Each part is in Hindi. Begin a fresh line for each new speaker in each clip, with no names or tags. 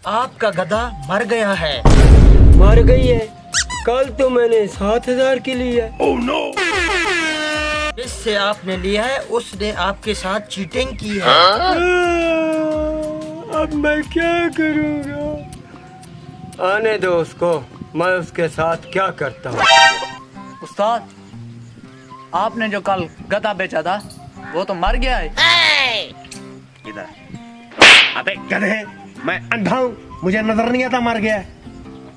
आपका गधा मर गया है।
मर गई है? कल तो मैंने 7,000 की ली है।
oh, no! जिससे आपने लिया है उसने आपके साथ चीटिंग की है।
अब मैं क्या करूँगा? आने दो उसको, मैं उसके साथ क्या करता हूँ।
उस्ताद, आपने जो कल गधा बेचा था वो तो मर गया है।
इधर। अबे गधे, मैं अंधा हूँ, मुझे नजर नहीं आता मर गया है।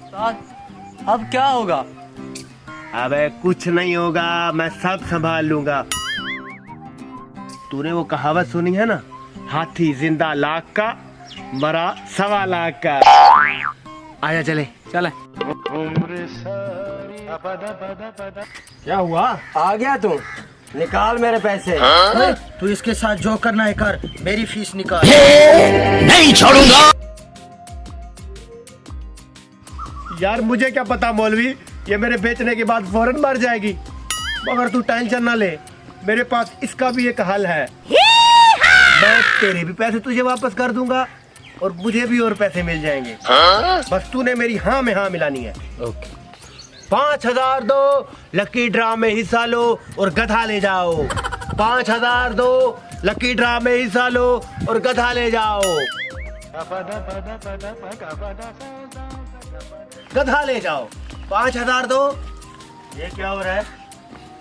उस्ताद, अब क्या होगा?
अबे कुछ नहीं होगा, मैं सब संभाल लूंगा। तूने वो कहावत सुनी है ना, हाथी जिंदा लाख का, मरा 1.25 लाख का। आया चले
चले।
क्या हुआ?
आ गया तू? निकाल मेरे पैसे।
तू इसके साथ जो करना है कर, मेरी फीस निकाल।
नहीं छोड़ूंगा।
यार मुझे क्या पता मौलवी, ये मेरे बेचने के बाद फौरन मर जाएगी। मगर तू टेंशन ना ले, मेरे पास इसका भी एक हल है। मैं तेरे भी पैसे तुझे वापस कर दूंगा और मुझे भी और पैसे मिल जाएंगे। बस तूने मेरी हाँ में हाँ मिलानी है।
ओके।
5,000 दो, लकी ड्रा में हिस्सा लो और गधा ले जाओ। 5,000 दो, लकी ड्रा में हिस्सा लो और गधा ले जाओ। गधा ले जाओ। 5,000 दो। ये क्या हो रहा है?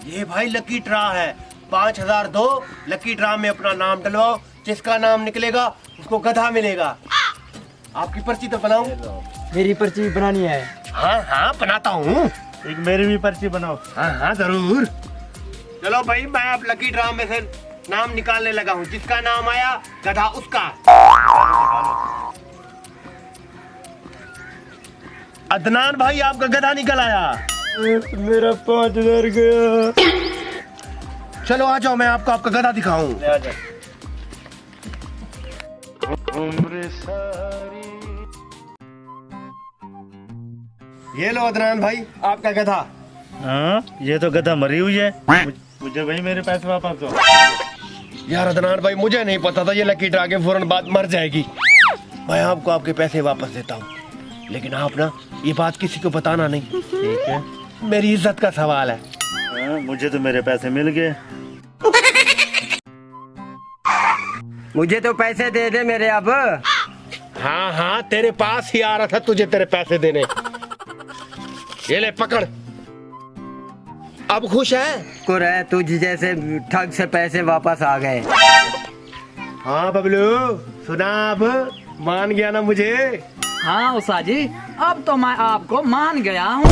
ये भाई लकी ड्रा है। 5,000 दो, लकी ड्रा में अपना नाम डलवाओ, जिसका नाम निकलेगा उसको गधा मिलेगा। आपकी पर्ची तो बनाओ।
मेरी पर्ची बनानी है।
हाँ हाँ बनाता हूँ।
एक मेरी भी पर्ची बनाओ।
हाँ हाँ जरूर। चलो भाई, मैं अब लकी ड्रा में से नाम निकालने लगा हूँ, जिसका नाम आया गधा उसका। अदनान भाई, आपका गधा निकल आया।
मेरा 5,000 गया।
चलो आ जाओ, मैं आपको आपका गधा दिखाऊं। ये लो अदनान भाई, आपका गधा।
हाँ, ये तो गधा मरी हुई है। मुझे भाई मेरे पैसे वापस दो।
यार अदनान भाई, मुझे नहीं पता था ये लकी ड्रा के फौरन बाद मर जाएगी। मैं आपको आपके पैसे वापस देता हूँ, लेकिन आप ना ये बात किसी को बताना नहीं।
ठीक है।
मेरी इज्जत का सवाल है।
हाँ, मुझे तो मेरे पैसे मिल गए।
मुझे तो पैसे दे दे मेरे अब।
हाँ हाँ, तेरे पास ही आ रहा था तुझे तेरे पैसे देने। ये ले पकड़। अब खुश है?
शुक्र है तुझ जैसे ठग से पैसे वापस आ गए।
हाँ बबलू, सुना? अब मान गया ना मुझे?
हाँ उस्ताद जी, अब तो मैं आपको मान गया हूँ।